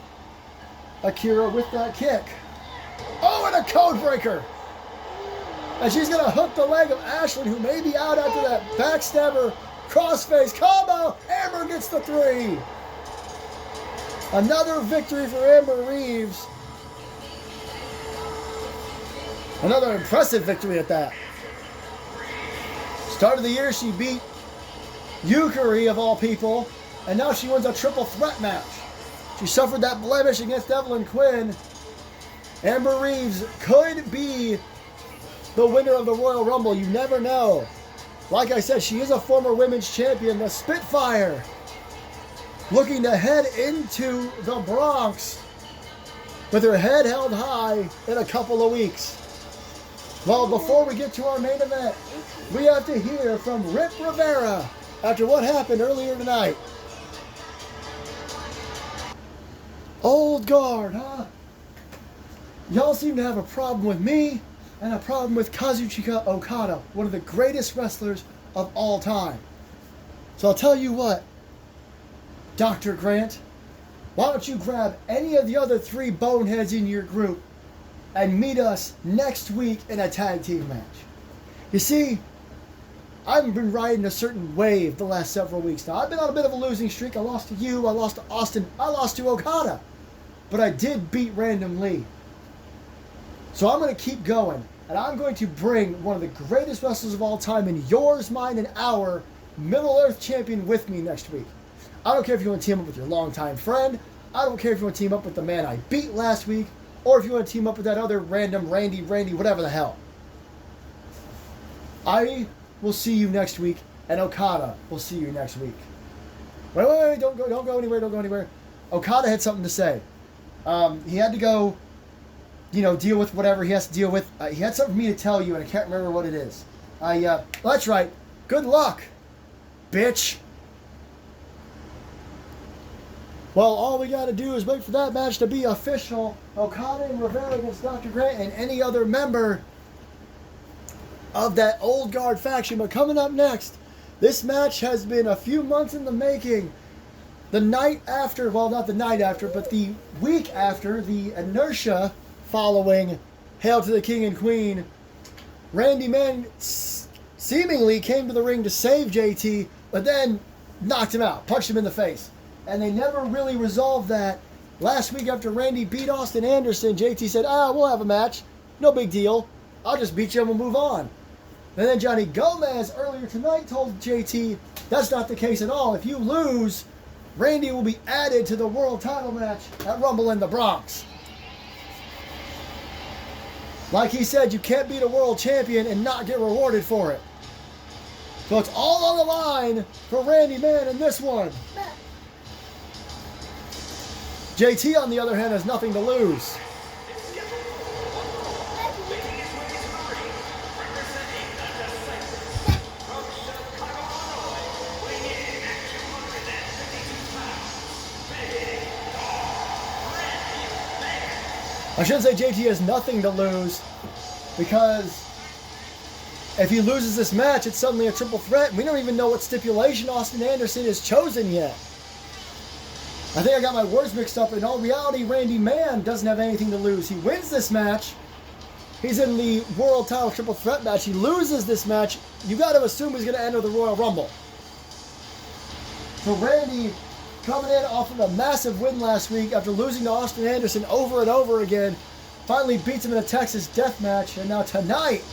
Akira with that kick. Oh, and a code breaker. And she's going to hook the leg of Ashlyn, who may be out after that backstabber crossface combo. Amber gets the 3. Another victory for Amber Reeves. Another impressive victory at that. Start of the year, she beat Yukari, of all people, and now she wins a triple threat match. She suffered that blemish against Evelyn Quinn. Amber Reeves could be the winner of the Royal Rumble. You never know. Like I said, she is a former women's champion, the Spitfire, looking to head into the Bronx with her head held high in a couple of weeks. Well, before we get to our main event, we have to hear from Rip Rivera after what happened earlier tonight. Old guard, huh? Y'all seem to have a problem with me and a problem with Kazuchika Okada, one of the greatest wrestlers of all time. So I'll tell you what, Dr. Grant, why don't you grab any of the other 3 boneheads in your group and meet us next week in a tag team match. You see, I've been riding a certain wave the last several weeks now. I've been on a bit of a losing streak. I lost to you, I lost to Austin, I lost to Okada. But I did beat Random Lee. So I'm going to keep going. And I'm going to bring one of the greatest wrestlers of all time in yours, mine, and our Middle Earth champion with me next week. I don't care if you want to team up with your longtime friend. I don't care if you want to team up with the man I beat last week. Or if you want to team up with that other random Randy, whatever the hell. I will see you next week, and Okada will see you next week. Wait, don't go anywhere. Okada had something to say. He had to go, deal with whatever he has to deal with. He had something for me to tell you, and I can't remember what it is. That's right. Good luck, bitch. Well, all we got to do is wait for that match to be official. Okada and Rivera against Dr. Grant and any other member of that old guard faction. But coming up next, this match has been a few months in the making. The night after, well, not the night after, but the week after the Inertia following Hail to the King and Queen, Randy Man seemingly came to the ring to save JT, but then knocked him out, punched him in the face. And they never really resolved that. Last week after Randy beat Austin Anderson, JT said, we'll have a match. No big deal. I'll just beat you and we'll move on. And then Johnny Gomez earlier tonight told JT, that's not the case at all. If you lose, Randy will be added to the world title match at Rumble in the Bronx. Like he said, you can't beat a world champion and not get rewarded for it. So it's all on the line for Randy Man in this one. JT, on the other hand, has nothing to lose. I shouldn't say JT has nothing to lose, because if he loses this match, it's suddenly a triple threat, and we don't even know what stipulation Austin Anderson has chosen yet. I think I got my words mixed up. In all reality, Randy Man doesn't have anything to lose. He wins this match. He's in the world title triple threat match. He loses this match. You got to assume he's going to enter the Royal Rumble. So Randy, coming in off of a massive win last week after losing to Austin Anderson over and over again, finally beats him in a Texas death match, and now tonight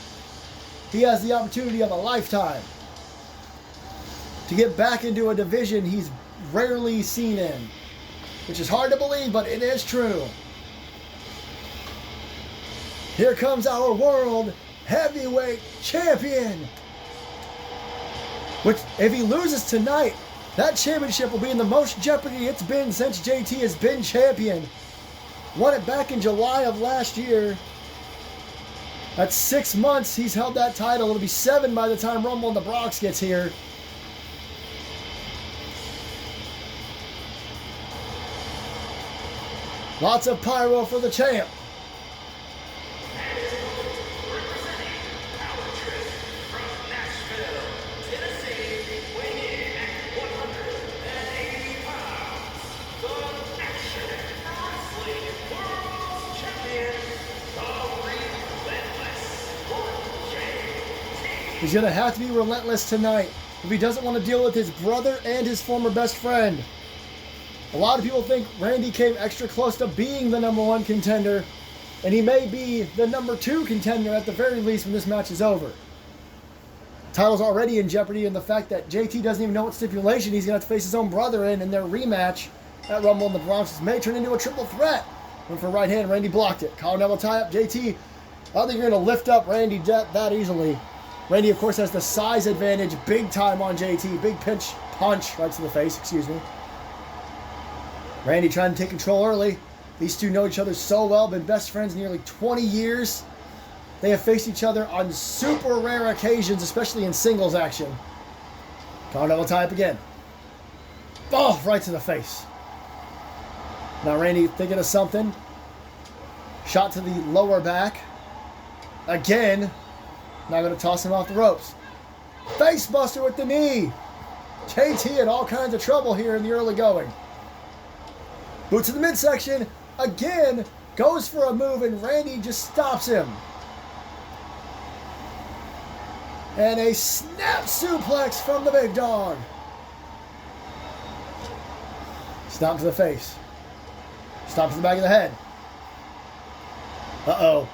he has the opportunity of a lifetime to get back into a division he's rarely seen in, which is hard to believe, but it is true. Here comes our World Heavyweight Champion, which, if he loses tonight, that championship will be in the most jeopardy it's been since JT has been champion. Won it back in July of last year. That's 6 months he's held that title. It'll be 7 by the time Rumble in the Bronx gets here. Lots of pyro for the champ. He's going to have to be relentless tonight if he doesn't want to deal with his brother and his former best friend. A lot of people think Randy came extra close to being the #1 contender, and he may be the #2 contender at the very least when this match is over. Title's already in jeopardy, and the fact that JT doesn't even know what stipulation he's going to have to face his own brother in their rematch at Rumble in the Bronx may turn into a triple threat. Went for right hand, Randy blocked it. Collar double tie up, JT. I don't think you're going to lift up Randy that easily. Randy, of course, has the size advantage big time on JT. Big punch right to the face, excuse me. Randy trying to take control early. These two know each other so well, been best friends nearly 20 years. They have faced each other on super rare occasions, especially in singles action. Collar double tie up again. Oh, right to the face. Now Randy thinking of something. Shot to the lower back. Again. Now going to toss him off the ropes. Face buster with the knee. JT in all kinds of trouble here in the early going. Boots in the midsection. Again, goes for a move and Randy just stops him. And a snap suplex from the big dog. Stomp to the face. Stomp to the back of the head. Uh-oh.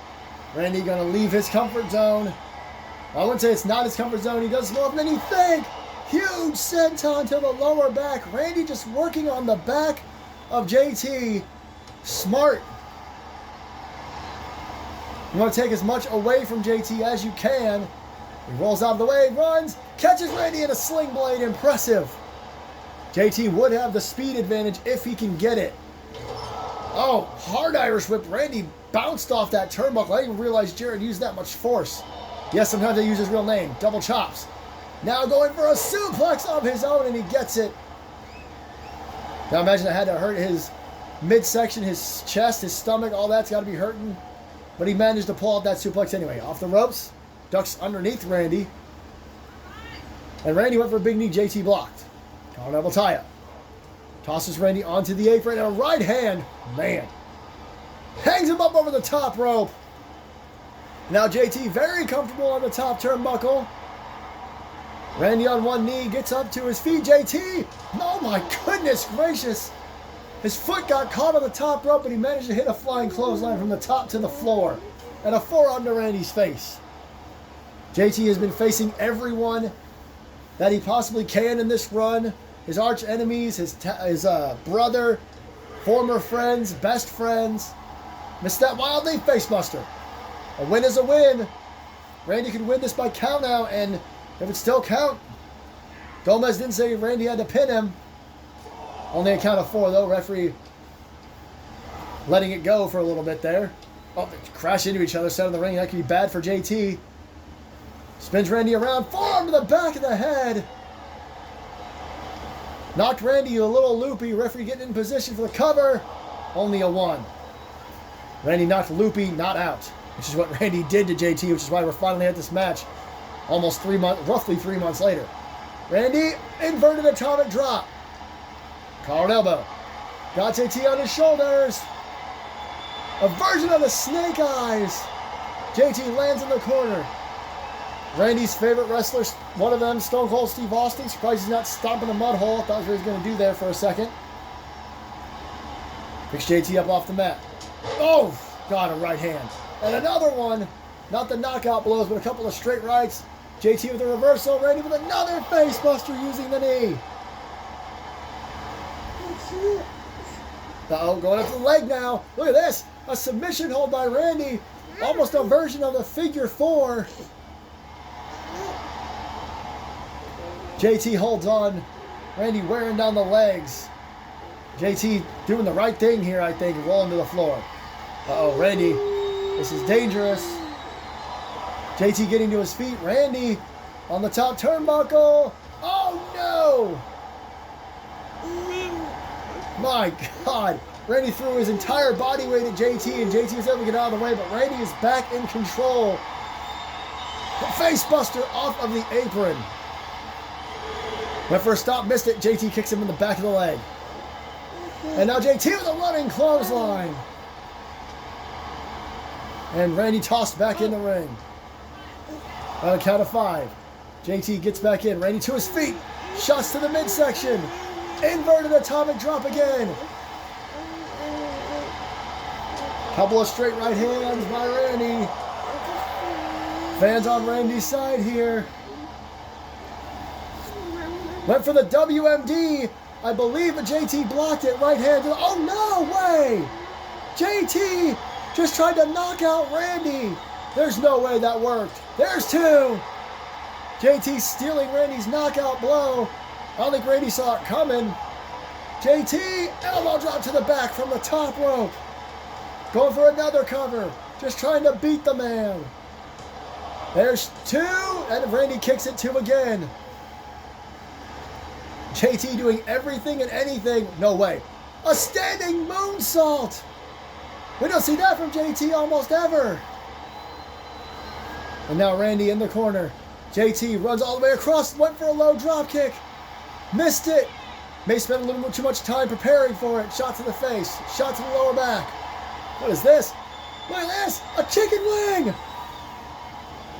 Randy going to leave his comfort zone. I wouldn't say it's not his comfort zone. He does more than you think. Huge senton to the lower back. Randy just working on the back of JT. Smart. You want to take as much away from JT as you can. He rolls out of the way, runs, catches Randy in a sling blade. Impressive. JT would have the speed advantage if he can get it. Oh, hard Irish whip. Randy bounced off that turnbuckle. I didn't even realize Jared used that much force. Yes, sometimes they use his real name. Double chops. Now going for a suplex of his own, and he gets it. Now imagine I had to hurt his midsection, his chest, his stomach. All that's got to be hurting. But he managed to pull out that suplex anyway. Off the ropes. Ducks underneath Randy. And Randy went for a big knee. JT blocked. Collar double tie up. Tosses Randy onto the apron and a right hand. Man. Hangs him up over the top rope. Now JT very comfortable on the top turnbuckle. Randy on one knee gets up to his feet. JT. Oh my goodness gracious. His foot got caught on the top rope, but he managed to hit a flying clothesline from the top to the floor. And a forearm to Randy's face. JT has been facing everyone that he possibly can in this run. His arch enemies, his brother, former friends, best friends. Missed that wild leap facebuster. A win is a win. Randy could win this by count out, and if it still count, Gomez didn't say Randy had to pin him. Only a count of 4, though. Referee letting it go for a little bit there. Oh, they crash into each other, set in the ring. That could be bad for JT. Spins Randy around, forearm to the back of the head. Knocked Randy a little loopy. Referee getting in position for the cover. Only a 1. Randy knocked loopy, not out, which is what Randy did to JT, which is why we're finally at this match almost roughly 3 months later. Randy, inverted atomic drop. Collar elbow. Got JT on his shoulders. A version of the snake eyes. JT lands in the corner. Randy's favorite wrestlers, one of them, Stone Cold Steve Austin. Surprised he's not stomping the mud hole. Thought what he was going to do there for a second. Picks JT up off the mat. Oh, got a right hand. And another one. Not the knockout blows, but a couple of straight rights. JT with a reversal. Randy with another face buster using the knee. Uh-oh, going up to the leg now. Look at this. A submission hold by Randy. Almost a version of the figure 4. JT holds on. Randy wearing down the legs. JT doing the right thing here, I think, rolling to the floor. Uh-oh, Randy. This is dangerous. JT getting to his feet. Randy on the top turnbuckle. Oh, no! My God. Randy threw his entire body weight at JT, and JT was able to get out of the way, but Randy is back in control. The face buster off of the apron. Went for a stop, missed it. JT kicks him in the back of the leg. And now JT with a running clothesline. And Randy tossed back in the ring. On a count of 5. JT gets back in. Randy to his feet. Shots to the midsection. Inverted atomic drop again. Couple of straight right hands by Randy. Fans on Randy's side here. Went for the WMD. I believe that JT blocked it. Right hand. Oh, no way. JT just tried to knock out Randy. There's no way that worked. There's 2. JT stealing Randy's knockout blow. I don't think Randy saw it coming. JT, elbow drop to the back from the top rope. Going for another cover. Just trying to beat the man. There's 2. And Randy kicks it 2 again. JT doing everything and anything. No way. A standing moonsault. We don't see that from JT almost ever. And now Randy in the corner. JT runs all the way across. Went for a low drop kick. Missed it. May spend a little bit too much time preparing for it. Shot to the face. Shot to the lower back. What is this? Look at this. A chicken wing.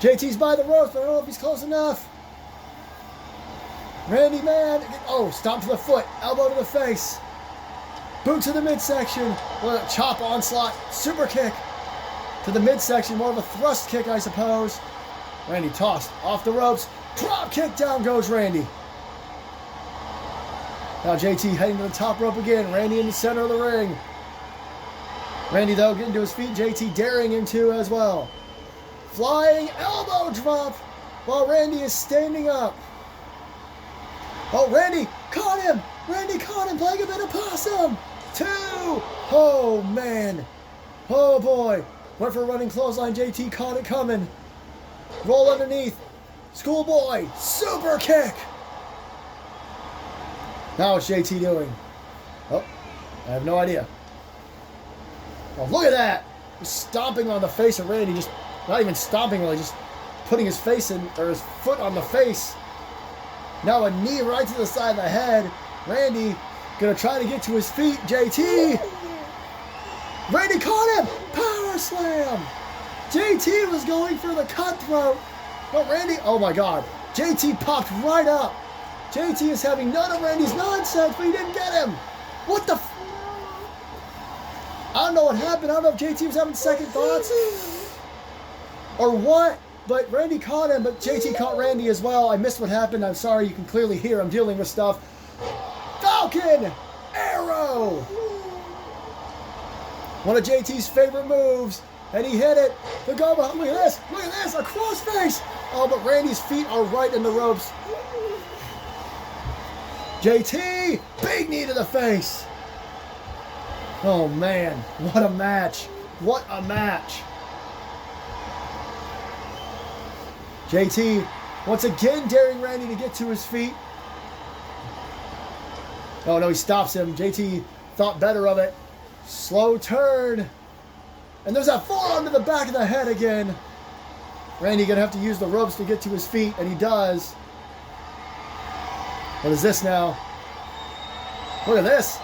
JT's by the ropes, but I don't know if he's close enough. Randy, man. Oh, stomp to the foot. Elbow to the face. Boot to the midsection. What a chop onslaught. Super kick to the midsection. More of a thrust kick, I suppose. Randy tossed off the ropes. Drop kick. Down goes Randy. Now JT heading to the top rope again. Randy in the center of the ring. Randy, though, getting to his feet. JT daring him to as well. Flying elbow drop while Randy is standing up. Oh, Randy caught him. Randy caught him playing a bit of possum. 2. Oh, man. Oh, boy. Went for a running clothesline. JT caught it coming. Roll underneath. Schoolboy. Super kick. Now what's JT doing? Oh, I have no idea. Oh, look at that. He's stomping on the face of Randy. Just not even stomping, really, just putting his face in, or his foot on the face. Now a knee right to the side of the head. Randy gonna try to get to his feet. JT. Randy caught him. Power slam. JT was going for the cutthroat. But Randy, oh my God. JT popped right up. JT is having none of Randy's nonsense, but he didn't get him. What the I don't know what happened. I don't know if JT was having second thoughts or what, but Randy caught him, but JT caught Randy as well. I missed what happened. I'm sorry. You can clearly hear I'm dealing with stuff. Falcon Arrow. One of JT's favorite moves. And he hit it. The go behind. Look at this. Look at this. A crossface. Oh, but Randy's feet are right in the ropes. JT. Big knee to the face. Oh, man. What a match. What a match. JT once again daring Randy to get to his feet. Oh, no, he stops him. JT thought better of it. Slow turn. And there's that forearm to the back of the head again. Randy going to have to use the ropes to get to his feet, and he does. What is this now? Look at this.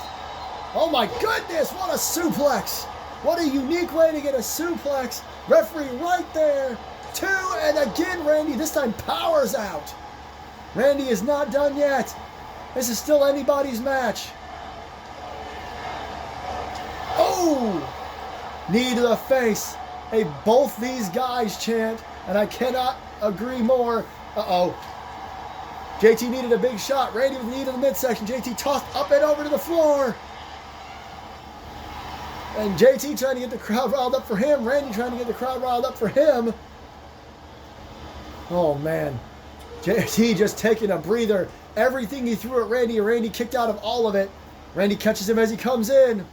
Oh, my goodness. What a suplex. What a unique way to get a suplex. Referee right there. 2, and again, Randy this time powers out. Randy is not done yet. This is still anybody's match. Oh! Knee to the face. A both these guys chant, and I cannot agree more. Uh-oh. JT needed a big shot. Randy with the knee to the midsection. JT tossed up and over to the floor. And JT trying to get the crowd riled up for him. Randy trying to get the crowd riled up for him. Oh, man. JT just taking a breather. Everything he threw at Randy, Randy kicked out of all of it. Randy catches him as he comes in.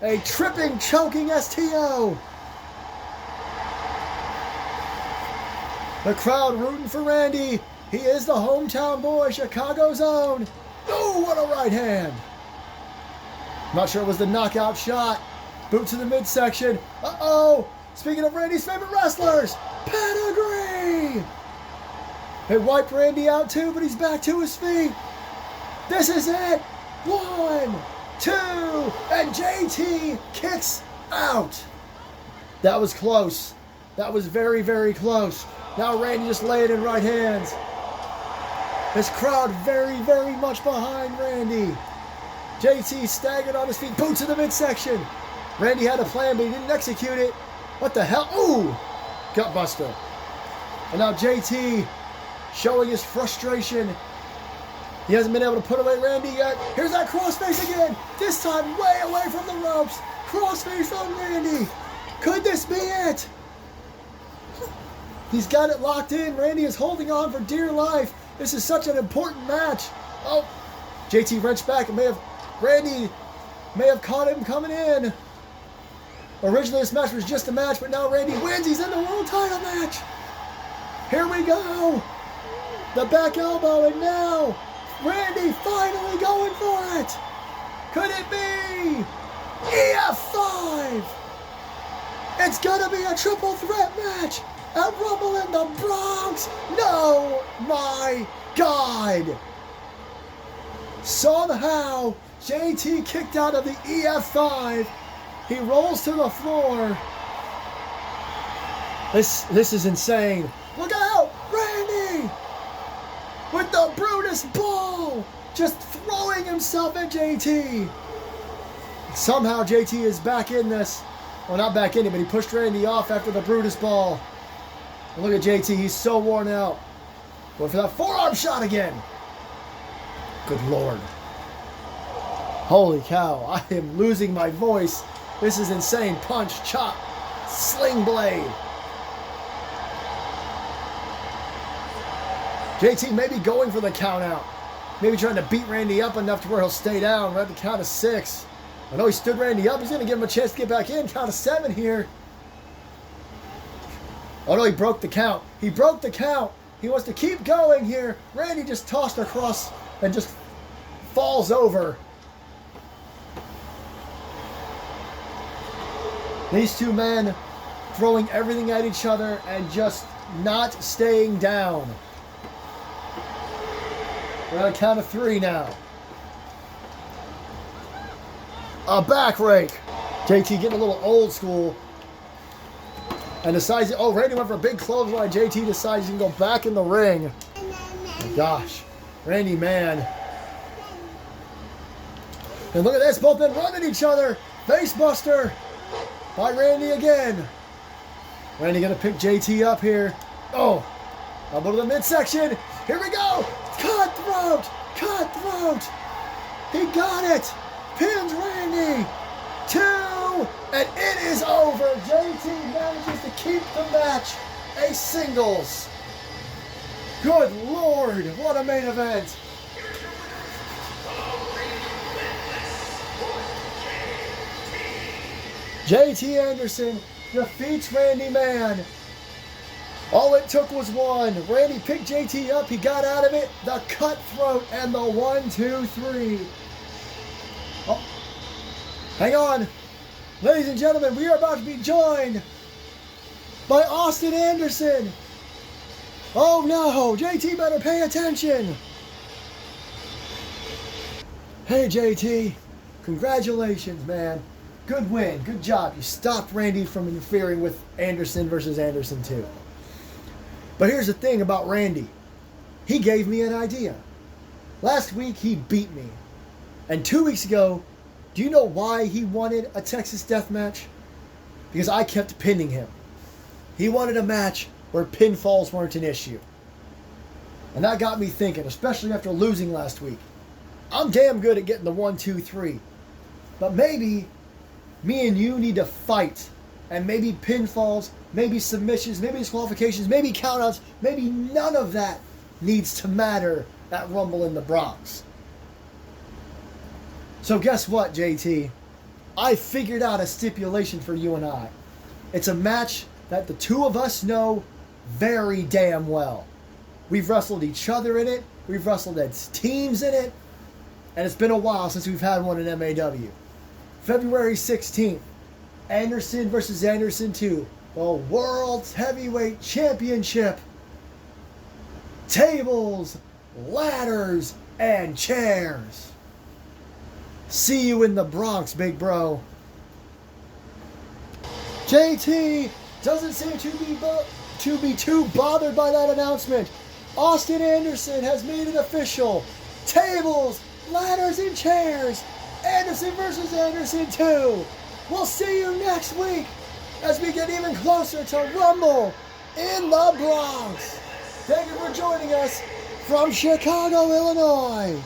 A tripping, choking STO. The crowd rooting for Randy. He is the hometown boy, Chicago's own. Oh, what a right hand. Not sure it was the knockout shot. Boot to the midsection. Uh-oh. Speaking of Randy's favorite wrestlers, Pedigree. It wiped Randy out too, but he's back to his feet. This is it. 1, 2, and JT kicks out. That was close. That was very, very close. Now Randy just laying in right hands. This crowd very, very much behind Randy. JT staggered on his feet, boot to the midsection. Randy had a plan, but he didn't execute it. What the hell? Ooh! Gutbuster. And now JT showing his frustration. He hasn't been able to put away Randy yet. Here's that crossface again. This time way away from the ropes. Crossface on Randy. Could this be it? He's got it locked in. Randy is holding on for dear life. This is such an important match. Oh, JT wrenched back. Randy may have caught him coming in. Originally this match was just a match, but now Randy wins. He's in the world title match. Here we go. The back elbow, and now Randy finally going for it. Could it be EF5? It's gonna be a triple threat match at Rumble in the Bronx. No, my God. Somehow JT kicked out of the EF5. He rolls to the floor. This is insane. Look out, Randy! With the Brutus ball, just throwing himself at JT. Somehow JT is back in this. Well, not back in it, but he pushed Randy off after the Brutus ball. And look at JT, he's so worn out. Going for that forearm shot again. Good Lord. Holy cow, I am losing my voice. This is insane. Punch, chop, sling blade. JT maybe going for the count out. Maybe trying to beat Randy up enough to where he'll stay down. We're at the count of 6. I know he stood Randy up. He's going to give him a chance to get back in. Count of 7 here. Oh no, he broke the count. He broke the count. He wants to keep going here. Randy just tossed across and just falls over. These two men throwing everything at each other and just not staying down. We're on a count of 3 now. A back rake. JT getting a little old school. And decides, oh, Randy went for a big clothesline. JT decides he can go back in the ring. Oh, gosh. Randy, man. And look at this. Both men running each other. Facebuster by Randy again. Randy going to pick JT up here. Oh. Elbow to the midsection. Here we go. Cutthroat. Cutthroat. He got it. Pins Randy. 2, And it is over. JT manages to keep the match a singles. Good Lord, what a main event. JT Anderson defeats Randy Man. All it took was one. Randy picked JT up, he got out of it, the cutthroat, and the 1, 2, 3. Oh, hang on. Ladies and gentlemen, we are about to be joined by Austin Anderson. Oh no, JT better pay attention. Hey JT, congratulations, man. Good win, good job. You stopped Randy from interfering with Anderson versus Anderson 2. But here's the thing about Randy. He gave me an idea. Last week he beat me. And 2 weeks ago, do you know why he wanted a Texas death match? Because I kept pinning him. He wanted a match where pinfalls weren't an issue. And that got me thinking, especially after losing last week. I'm damn good at getting the 1, 2, 3. But maybe me and you need to fight. And maybe pinfalls, maybe submissions, maybe disqualifications, maybe countouts, maybe none of that needs to matter at Rumble in the Bronx. So guess what, JT? I figured out a stipulation for you and I. It's a match that the two of us know very damn well. We've wrestled each other in it. We've wrestled as teams in it. And it's been a while since we've had one in MAW. February 16th, Anderson versus Anderson 2. The World's Heavyweight Championship. Tables, ladders, and chairs. See you in the Bronx, big bro. JT doesn't seem to be too bothered by that announcement. Austin Anderson has made it official. Tables, ladders, and chairs. Anderson versus Anderson 2. We'll see you next week as we get even closer to Rumble in the Bronx. Thank you for joining us from Chicago, Illinois.